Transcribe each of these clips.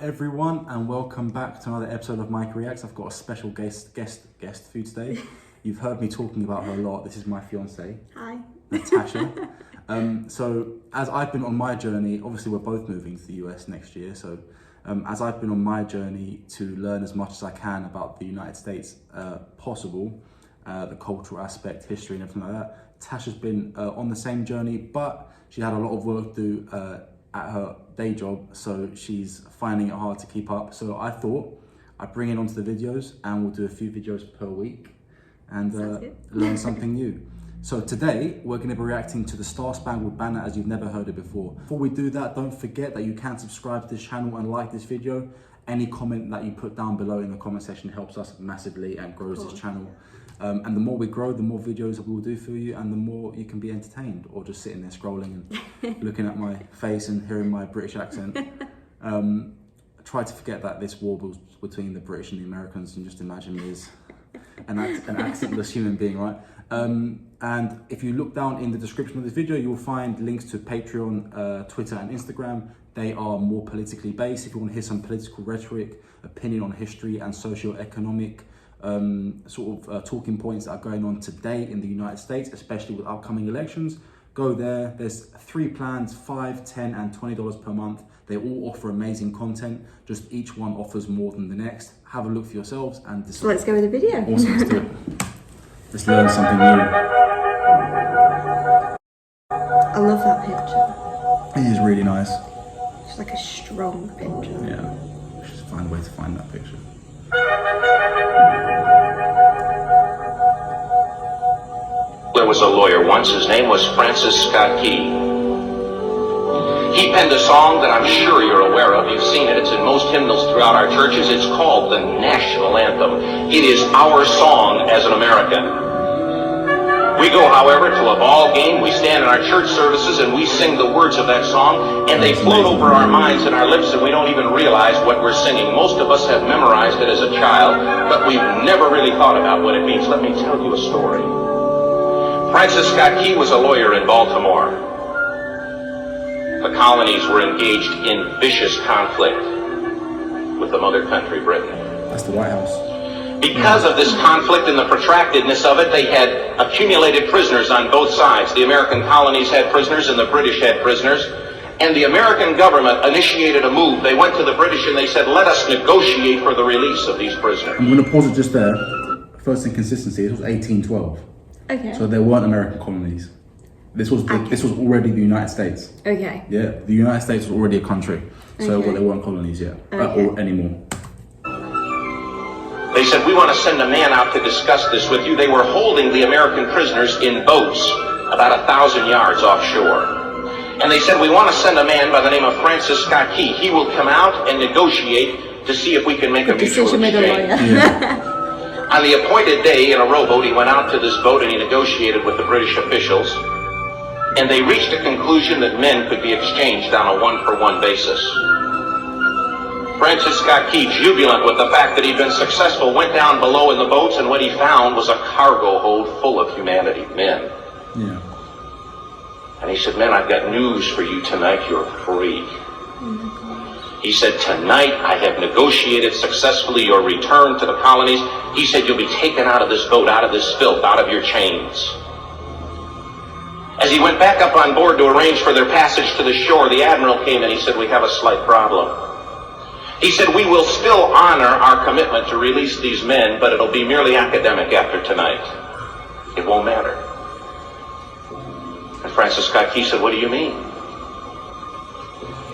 everyone, and welcome back to another episode of Mikey Reacts. I've got a special guest for you today. You've heard me talking about her a lot. This is my fiancé. Hi. Tasha. So as I've been on my journey, obviously we're both moving to the US next year. So as I've been on my journey to learn as much as I can about the United States possible, the cultural aspect, history and everything like that, Tasha's been on the same journey, but she had a lot of work to do at her day job, so she's finding it hard to keep up. So I thought I'd bring it onto the videos and we'll do a few videos per week and learn something new. So today we're going to be reacting to the Star Spangled Banner as you've never heard it before. Before we do that, don't forget that you can subscribe to this channel and like this video. Any comment that you put down below in the comment section helps us massively and grows this channel. And the more we grow, the more videos that we will do for you, and the more you can be entertained, or just sitting there scrolling and looking at my face and hearing my British accent. Try to forget that this war was between the British and the Americans, and just imagine me as an accentless human being, right? And if you look down in the description of this video, you'll find links to Patreon, Twitter and Instagram. They are more politically based. If you want to hear some political rhetoric, opinion on history and socio-economic talking points that are going on today in the United States, especially with upcoming elections, go there. There's 3 plans, $5, $10 and $20 per month. They all offer amazing content, just each one offers more than the next. Have a look for yourselves and decide. So let's go with the video. Awesome, let's do it. Let's learn something new. I love that picture. It is really nice. It's like a strong picture. Yeah, we should find a way to find that picture. There was a lawyer once, his name was Francis Scott Key. He penned a song that I'm sure you're aware of. You've seen it. It's in most hymnals throughout our churches. It's called the national anthem. It is our song as an American. We go, however, to a ball game. We stand in our church services and we sing the words of that song, and they float over our minds and our lips, and we don't even realize what we're singing. Most of us have memorized it as a child, but we've never really thought about what it means. Let me tell you a story. Francis Scott Key was a lawyer in Baltimore. The colonies were engaged in vicious conflict with the mother country, Britain. That's the White House. Because of this conflict and the protractedness of it, they had accumulated prisoners on both sides. The American colonies had prisoners and the British had prisoners. And the American government initiated a move. They went to the British and they said, let us negotiate for the release of these prisoners. I'm going to pause it just there. First inconsistency, it was 1812. Okay. So there weren't American colonies. This was already the United States. Okay. Yeah, the United States was already a country. So well, they weren't colonies yet, or anymore. They said, we want to send a man out to discuss this with you. They were holding the American prisoners in boats about 1,000 yards offshore. And they said, we want to send a man by the name of Francis Scott Key. He will come out and negotiate to see if we can make a mutual exchange. On the appointed day, in a rowboat, he went out to this boat and he negotiated with the British officials. And they reached a conclusion that men could be exchanged on a one-for-one basis. Francis Scott Key, jubilant with the fact that he'd been successful, went down below in the boats, and what he found was a cargo hold full of humanity, men. Yeah. And he said, men, I've got news for you tonight. You're free. He said, tonight I have negotiated successfully your return to the colonies. He said, you'll be taken out of this boat, out of this filth, out of your chains. As he went back up on board to arrange for their passage to the shore, the admiral came and he said, we have a slight problem. He said, we will still honor our commitment to release these men, but it'll be merely academic after tonight. It won't matter. And Francis Scott Key said, what do you mean?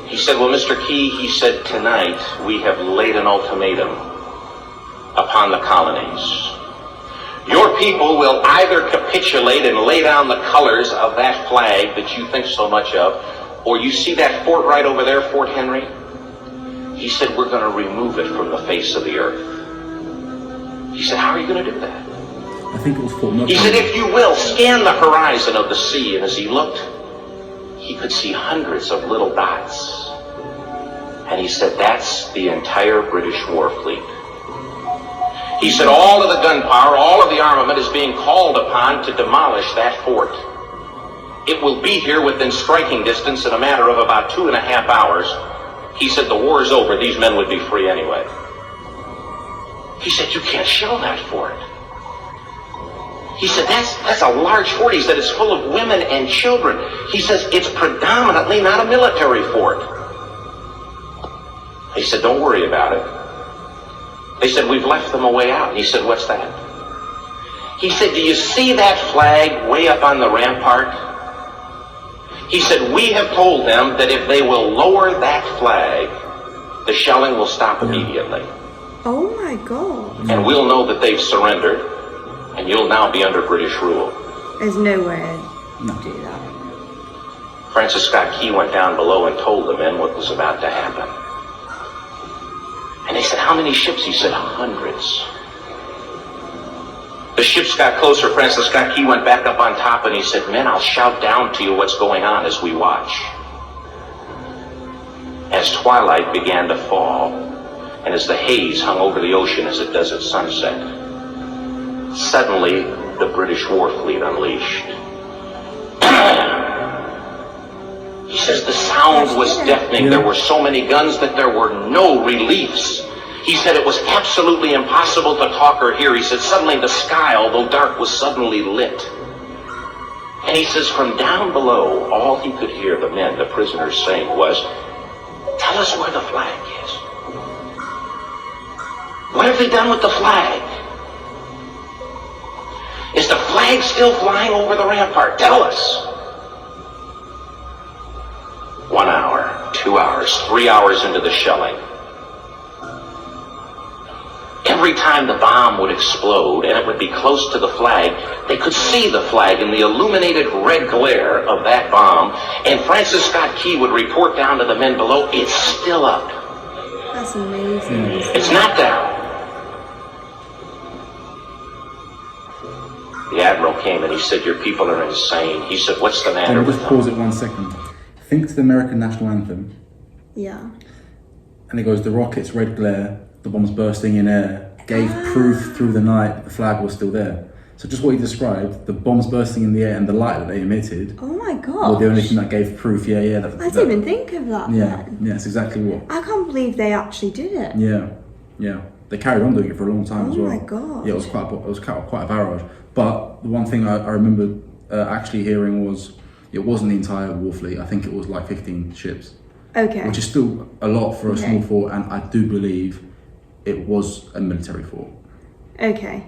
He said, well, Mr. Key, he said, tonight we have laid an ultimatum upon the colonies. Your people will either capitulate and lay down the colors of that flag that you think so much of, or you see that fort right over there, Fort McHenry? He said, we're going to remove it from the face of the earth. He said, how are you going to do that? I think it was Fort McHenry. He said, if you will, scan the horizon of the sea. And as he looked, he could see hundreds of little dots. And he said, that's the entire British war fleet. He said, all of the gunpowder, all of the armament is being called upon to demolish that fort. It will be here within striking distance in a matter of about 2.5 hours. He said, the war's over, these men would be free anyway. He said, you can't shell that fort. He said, that's a large fort. He said, it's full of women and children. He says, it's predominantly not a military fort. He said, don't worry about it. They said, we've left them a way out. He said, what's that? He said, do you see that flag way up on the rampart? He said, we have told them that if they will lower that flag, the shelling will stop immediately. Oh my God. And we'll know that they've surrendered, and you'll now be under British rule. There's no way I'd do that. Francis Scott Key went down below and told the men what was about to happen. And they said, how many ships? He said, hundreds. The ships got closer. Francis Scott Key went back up on top and he said, men, I'll shout down to you what's going on as we watch. As twilight began to fall, and as the haze hung over the ocean as it does at sunset, suddenly the British war fleet unleashed. He says the sound was deafening. There were so many guns that there were no reliefs. He said it was absolutely impossible to talk or hear. He said suddenly the sky, although dark, was suddenly lit. And he says from down below, all he could hear the men, the prisoners, saying was, tell us where the flag is. What have they done with the flag? Is the flag still flying over the rampart? Tell us. 1 hour, 2 hours, 3 hours into the shelling. Every time the bomb would explode and it would be close to the flag, they could see the flag in the illuminated red glare of that bomb, and Francis Scott Key would report down to the men below, it's still up. That's amazing. It's not down. The Admiral came and he said, your people are insane. He said, what's the matter with Just them? pause it 1 second. Think to the American national anthem. Yeah. And it goes, the rockets' red glare, the bombs bursting in air, gave proof through the night that the flag was still there. So just what you described, the bombs bursting in the air and the light that they emitted, Oh my God. were the only thing that gave proof. Yeah. I didn't even think of that. Yeah, Then. yeah, it's exactly what. I can't believe they actually did it. Yeah. They carried on doing it for a long time as well. Oh my God. Yeah, it was quite a barrage. But the one thing I remember actually hearing was it wasn't the entire war fleet. I think it was like 15 ships. Okay. Which is still a lot for a small fort, and I do believe it was a military fort. Okay.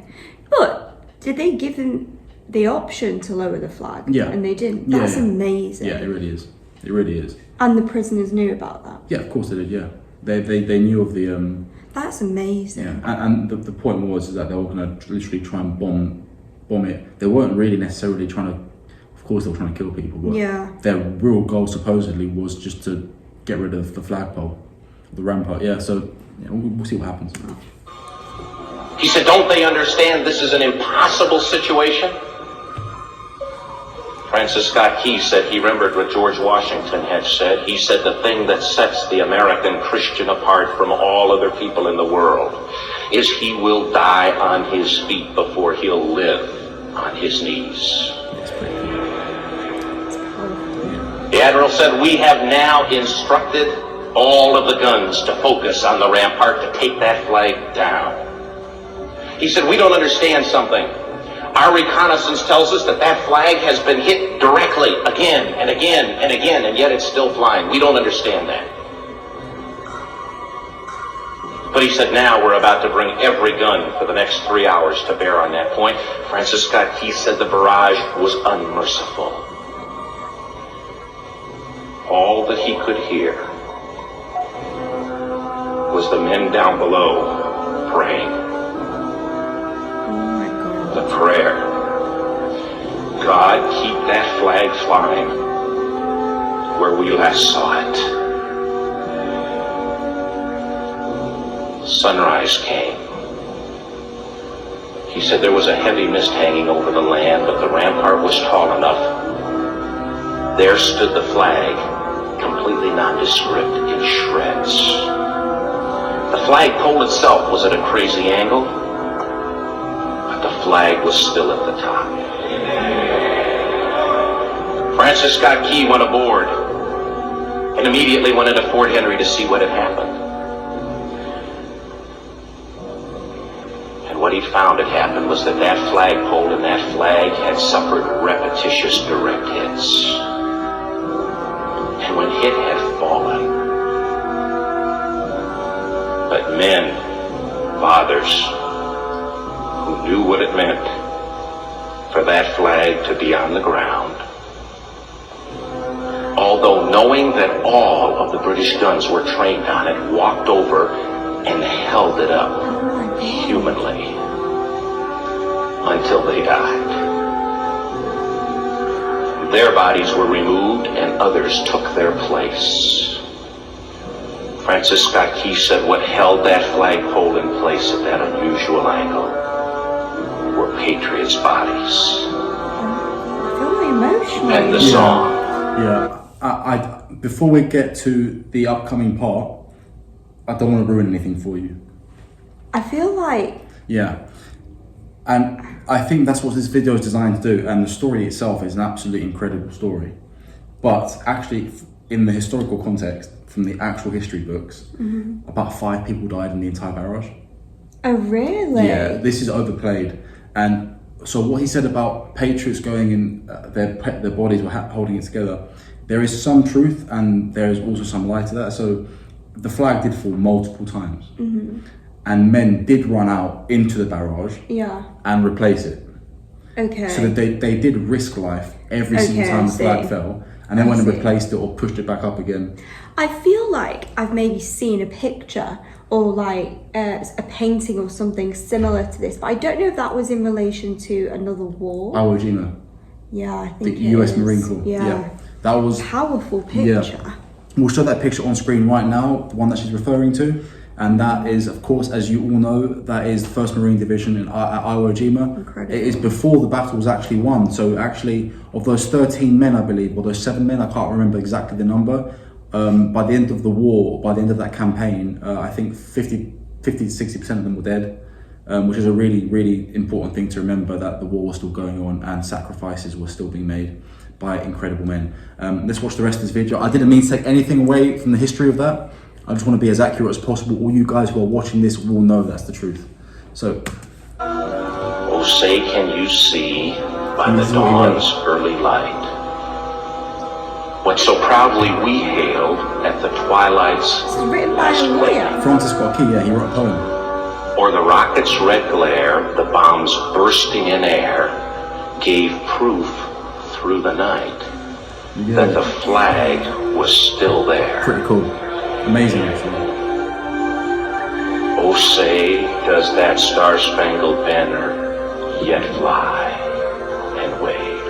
But did they give them the option to lower the flag? Yeah. And they didn't? That's amazing. Yeah, it really is. It really is. And the prisoners knew about that? Yeah, of course they did, yeah. They knew of the... That's amazing. Yeah, and the point was that they were going to literally try and bomb it. They weren't really necessarily trying to... Of course they were trying to kill people, but their real goal supposedly was just to get rid of the flagpole, the rampart. Yeah, so we'll see what happens. He said, don't they understand this is an impossible situation? Francis Scott Key said he remembered what George Washington had said. He said the thing that sets the American Christian apart from all other people in the world is he will die on his feet before he'll live on his knees. The Admiral said, we have now instructed all of the guns to focus on the rampart to take that flag down. He said, we don't understand something. Our reconnaissance tells us that that flag has been hit directly again and again and again, and yet it's still flying. We don't understand that. But he said, now we're about to bring every gun for the next 3 hours to bear on that point. Francis Scott Key said the barrage was unmerciful. All that he could hear was the men down below praying. Oh my God. The prayer. God, keep that flag flying where we last saw it. Sunrise came. He said there was a heavy mist hanging over the land, but the rampart was tall enough. There stood the flag, completely nondescript, in shreds. The flagpole itself was at a crazy angle, but the flag was still at the top. Francis Scott Key went aboard, and immediately went into Fort McHenry to see what had happened. And what he found had happened was that that flagpole and that flag had suffered repetitious direct hits. And when it had fallen, but men, fathers, who knew what it meant for that flag to be on the ground, although knowing that all of the British guns were trained on it, walked over and held it up humanly until they died. Their bodies were removed and others took their place. Francis Scott Key said what held that flagpole in place at that unusual angle were patriots' bodies. I feel very emotional. And the song. Yeah. I before we get to the upcoming part, I don't want to ruin anything for you. I feel like... Yeah. And I think that's what this video is designed to do, and the story itself is an absolutely incredible story. But actually, in the historical context, from the actual history books, about 5 people died in the entire barrage. Oh, really? Yeah, this is overplayed. And so what he said about patriots going in, their bodies were holding it together, there is some truth and there is also some lie to that. So the flag did fall multiple times. And men did run out into the barrage and replace it. Okay. So that they did risk life every single time the flag fell, and then went and replaced it or pushed it back up again. I feel like I've maybe seen a picture or like a painting or something similar to this, but I don't know if that was in relation to another war. Iwo Jima. Yeah, I think The US Marine Corps. Yeah. That was Powerful picture. Yeah. We'll show that picture on screen right now, the one that she's referring to. And that is, of course, as you all know, that is the 1st Marine Division at Iwo Jima. Incredible. It is before the battle was actually won. So actually, of those 13 men, I believe, or those 7 men, I can't remember exactly the number, by the end of the war, by the end of that campaign, I think 50 to 60% of them were dead, which is a really, really important thing to remember, that the war was still going on and sacrifices were still being made by incredible men. Let's watch the rest of this video. I didn't mean to take anything away from the history of that. I just want to be as accurate as possible. All you guys who are watching this will know that's the truth. So. Oh, say can you see by the dawn's early light what so proudly we hailed at the twilight's This is written by last a gleam? lawyer. Francis Scott Key, yeah, he wrote a poem. Or the rocket's red glare, the bombs bursting in air, gave proof through the night that the flag was still there. Pretty cool. Amazing, actually. Oh, say, does that star-spangled banner yet fly and wave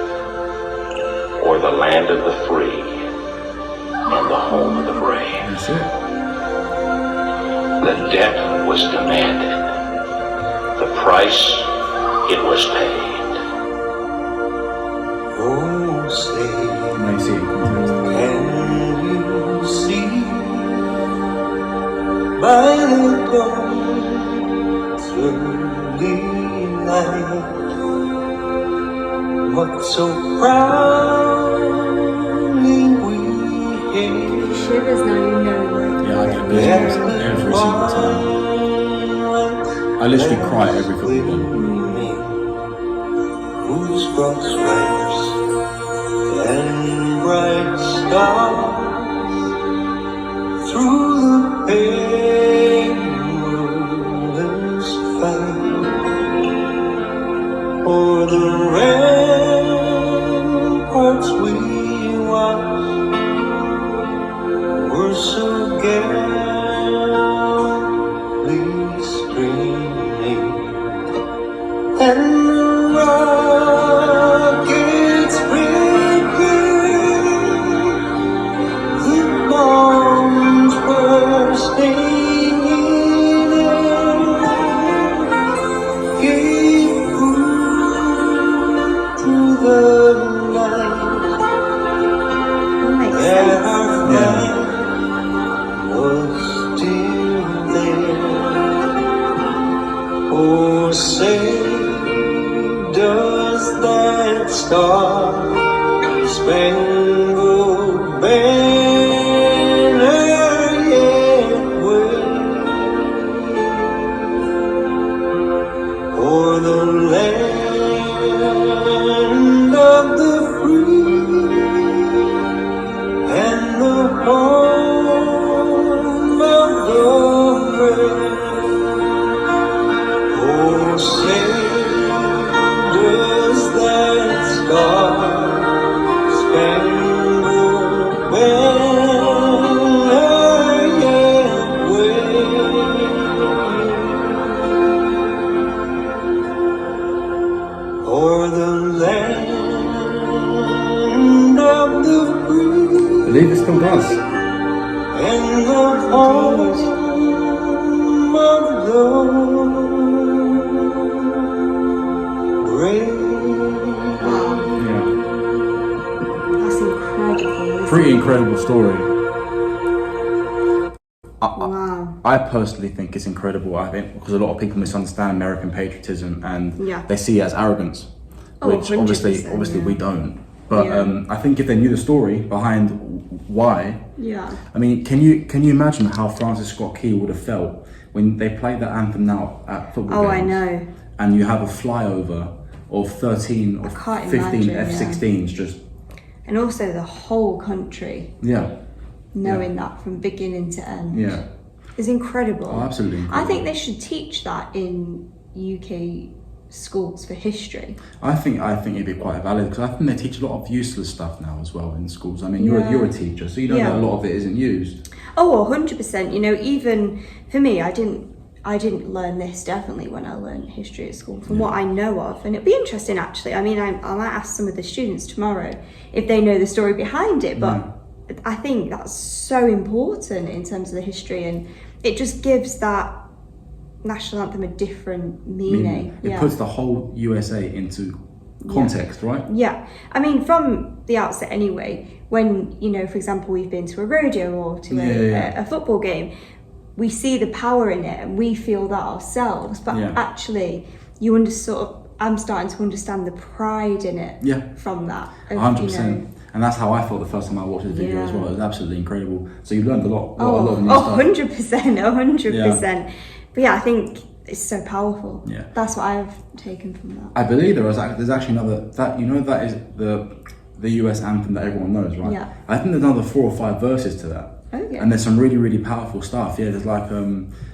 o'er the land of the free and the home of the brave? That's it. The debt was demanded. The price, it was paid. Oh, say, May see it in context. can you see by the dawn's early light what so proudly we hailed Shivers now, you know, like. Yeah, I get goosebumps every single time. I literally cry every football game. Whose broad stripes and bright stars through the perilous fight o'er the ramparts we watched were so gallantly streaming, and the rockets breaking, the bombs bursting sure does. In the palm of love, rain. Yeah. That's incredible. Isn't Pretty it? incredible story. Wow. I personally think it's incredible. I think because a lot of people misunderstand American patriotism and Yeah. they see it as arrogance, Oh, which obviously 100%, we don't. But Yeah. I think if they knew the story behind why, Yeah. I mean, can you imagine how Francis Scott Key would have felt when they play that anthem now at football Oh, games? I know. And you have a flyover of 13 or can't 15 imagine, F-16s just And also the whole country knowing that from beginning to end. Yeah. Is incredible. Oh, absolutely incredible. I think they should teach that in UK schools for history. I think it'd be quite valid because I think they teach a lot of useless stuff now as well in schools. I mean, you're a teacher, so you know that a lot of it isn't used. Oh, 100%. You know, even for me, I didn't learn this definitely when I learned history at school from what I know of, and it'd be interesting actually. I mean, I might ask some of the students tomorrow if they know the story behind it, but I think that's so important in terms of the history, and it just gives that national anthem a different meaning. It puts the whole USA into context, right? Yeah, I mean, from the outset anyway, when, you know, for example, we've been to a rodeo or to a football game, we see the power in it and we feel that ourselves, but actually I'm starting to understand the pride in it from that. 100%. And that's how I felt the first time I watched this video as well. It was absolutely incredible. So you learned a lot of new stuff. 100%. But yeah, I think it's so powerful. Yeah. That's what I've taken from that. I believe there's actually another, that is the US anthem that everyone knows, right? Yeah. I think there's another 4 or 5 verses to that. Okay. And there's some really, really powerful stuff. Yeah, there's like,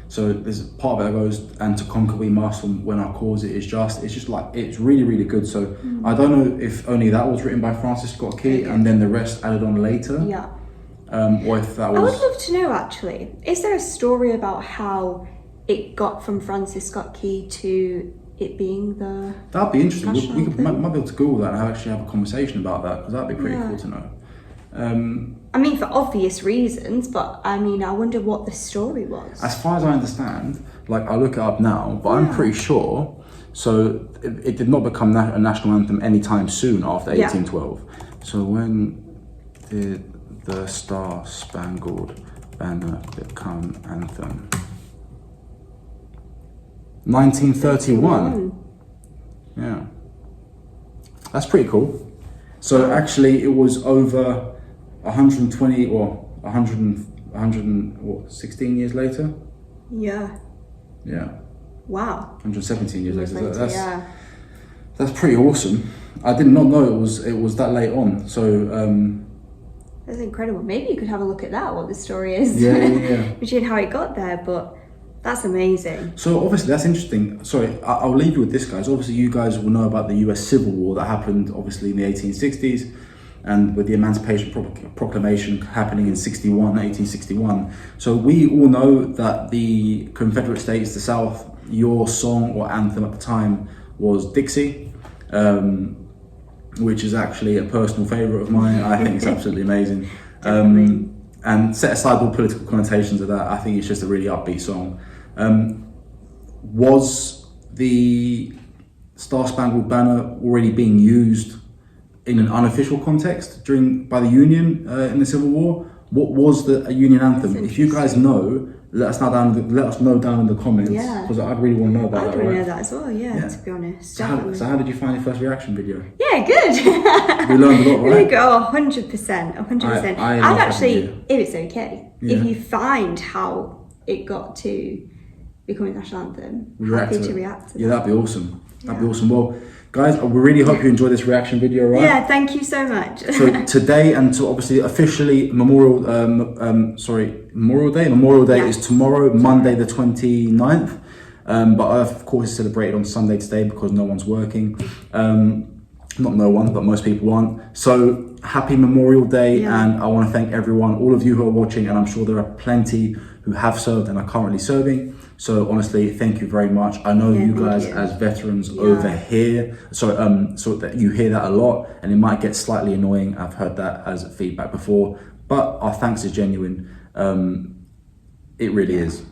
so there's part of it that goes, and to conquer we must when our cause it is just. It's just like, it's really, really good. So I don't know if only that was written by Francis Scott Key and then the rest added on later. Yeah. Or if that was... I would love to know actually, is there a story about how it got from Francis Scott Key to it being the... That'd be interesting. We national might be able to Google that and actually have a conversation about that, because that'd be pretty cool to know. I mean, for obvious reasons, but I mean, I wonder what the story was. As far as I understand, like I'll look it up now, but I'm pretty sure, so it did not become a national anthem anytime soon after 1812. So when did the Star Spangled Banner become anthem? 1931. Yeah. That's pretty cool. So actually it was over 120 or 16 years later? Yeah. Yeah. Wow. 117 years later. Yeah. That's pretty awesome. I did not know it was that late on. So That's incredible. Maybe you could have a look at that, what the story is. Yeah. Between how it got there, but that's amazing. So obviously that's interesting. Sorry, I'll leave you with this, guys. Obviously you guys will know about the US Civil War that happened obviously in the 1860s, and with the Emancipation Proclamation happening in 1861. So we all know that the Confederate States, the South, your song or anthem at the time was Dixie, which is actually a personal favorite of mine. I think it's absolutely amazing. And set aside all political connotations of that, I think it's just a really upbeat song. Was the Star Spangled Banner already being used in an unofficial context by the Union in the Civil War? What was the Union anthem? If you guys know, let us know down in the comments, because I really want to know about that. I want to know that as well. Yeah, to be honest. So how did you find your first reaction video? Yeah, good. We learned a lot, right? Oh, 100%. And actually, if it's okay, if you find how it got to becoming a national anthem, happy to react to that. Yeah, that'd be awesome. That'd be awesome. Well, guys, we really hope you enjoyed this reaction video, right? Yeah, thank you so much. So today, and to obviously officially Memorial Day is tomorrow, Monday the 29th. But of course it's celebrated on Sunday today because no one's working. Not no one, but most people aren't. So happy Memorial Day, and I want to thank everyone, all of you who are watching, and I'm sure there are plenty who have served and are currently serving. So honestly, thank you very much. I know you guys as veterans over here, so that you hear that a lot, and it might get slightly annoying. I've heard that as feedback before, but our thanks is genuine. It really is,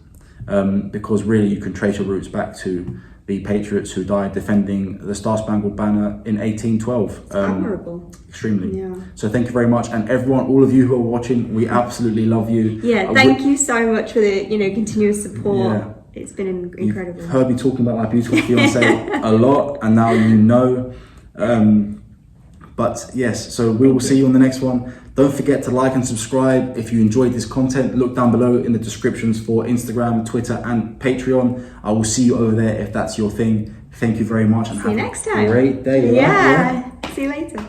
because really you can trace your roots back to the patriots who died defending the Star Spangled Banner in 1812. Admirable. Extremely. Yeah. So thank you very much, and everyone, all of you who are watching, we absolutely love you. Yeah, thank you so much for the continuous support. Yeah. It's been incredible. You've heard me talking about my beautiful fiancé a lot, and now you know. But yes, so we will see you on the next one. Don't forget to like and subscribe. If you enjoyed this content, look down below in the descriptions for Instagram, Twitter, and Patreon. I will see you over there if that's your thing. Thank you very much, and See you have next a time. great day. Yeah. See you later.